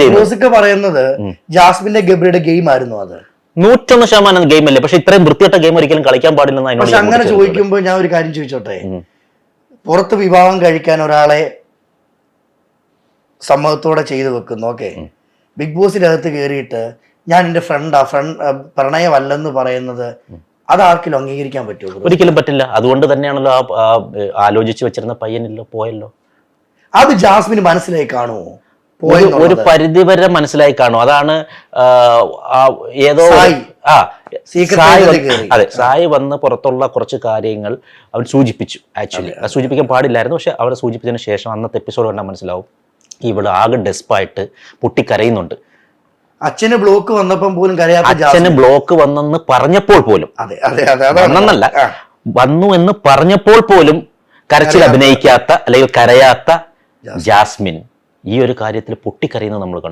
ജോസിക്ക് പറയുന്നത് ജാസ്മിന്റെ ഗബ്രിയുടെ ഗെയിം ആയിരുന്നു അത്. 101% ഗെയിം അല്ലേ, പക്ഷെ ഇത്രയും വൃത്തിയായിട്ട ഗെയിം ഒരിക്കലും കളിക്കാൻ പാടില്ലെന്ന്. പക്ഷെ അങ്ങനെ ചോദിക്കുമ്പോൾ ഞാൻ ഒരു കാര്യം ചോദിച്ചോട്ടെ, പുറത്ത് വിവാഹം കഴിക്കാൻ ഒരാളെ സമ്മതത്തോടെ ചെയ്തു വെക്കുന്നു, ഓക്കെ, ബിഗ് ബോസിന്റെ അകത്ത് കയറിയിട്ട് ഞാൻ എന്റെ പ്രണയമല്ലെന്ന് പറയുന്നത് അതാർക്കെങ്കിലും അംഗീകരിക്കാൻ പറ്റുമോ? ഒരിക്കലും പറ്റില്ല. അതുകൊണ്ട് തന്നെയാണല്ലോ ആലോചിച്ച് വെച്ചിരുന്ന പയ്യനല്ലോ പോയല്ലോ. അത് ജാസ്മിന് മനസ്സിലായി കാണുമോ? ഒരു പരിധിവരെ മനസ്സിലായി കാണും. അതാണ് ഏതോ അതെ, സായി വന്ന് പുറത്തുള്ള കുറച്ച് കാര്യങ്ങൾ അവൻ സൂചിപ്പിച്ചു. ആക്ച്വലി അത് സൂചിപ്പിക്കാൻ പാടില്ലായിരുന്നു, പക്ഷെ അവിടെ സൂചിപ്പിച്ചതിന് ശേഷം അന്നത്തെ എപ്പിസോഡ് കണ്ടാൽ മനസ്സിലാവും ഇവള് ആകെ ഡെസ്പായിട്ട് പൊട്ടിക്കരയുന്നുണ്ട്. അച്ഛന് ബ്ലോക്ക് വന്നപ്പം പോലും അച്ഛന് ബ്ലോക്ക് വന്നെന്ന് പറഞ്ഞപ്പോൾ പോലും, വന്നെന്നല്ല, വന്നു എന്ന് പറഞ്ഞപ്പോൾ പോലും കരച്ചിൽ അഭിനയിക്കാത്ത അല്ലെങ്കിൽ കരയാത്ത ജാസ്മിൻ ഈ ഒരു കാര്യത്തിൽ പൊട്ടിക്കരയുന്നത് നമ്മൾ കണ്ടു.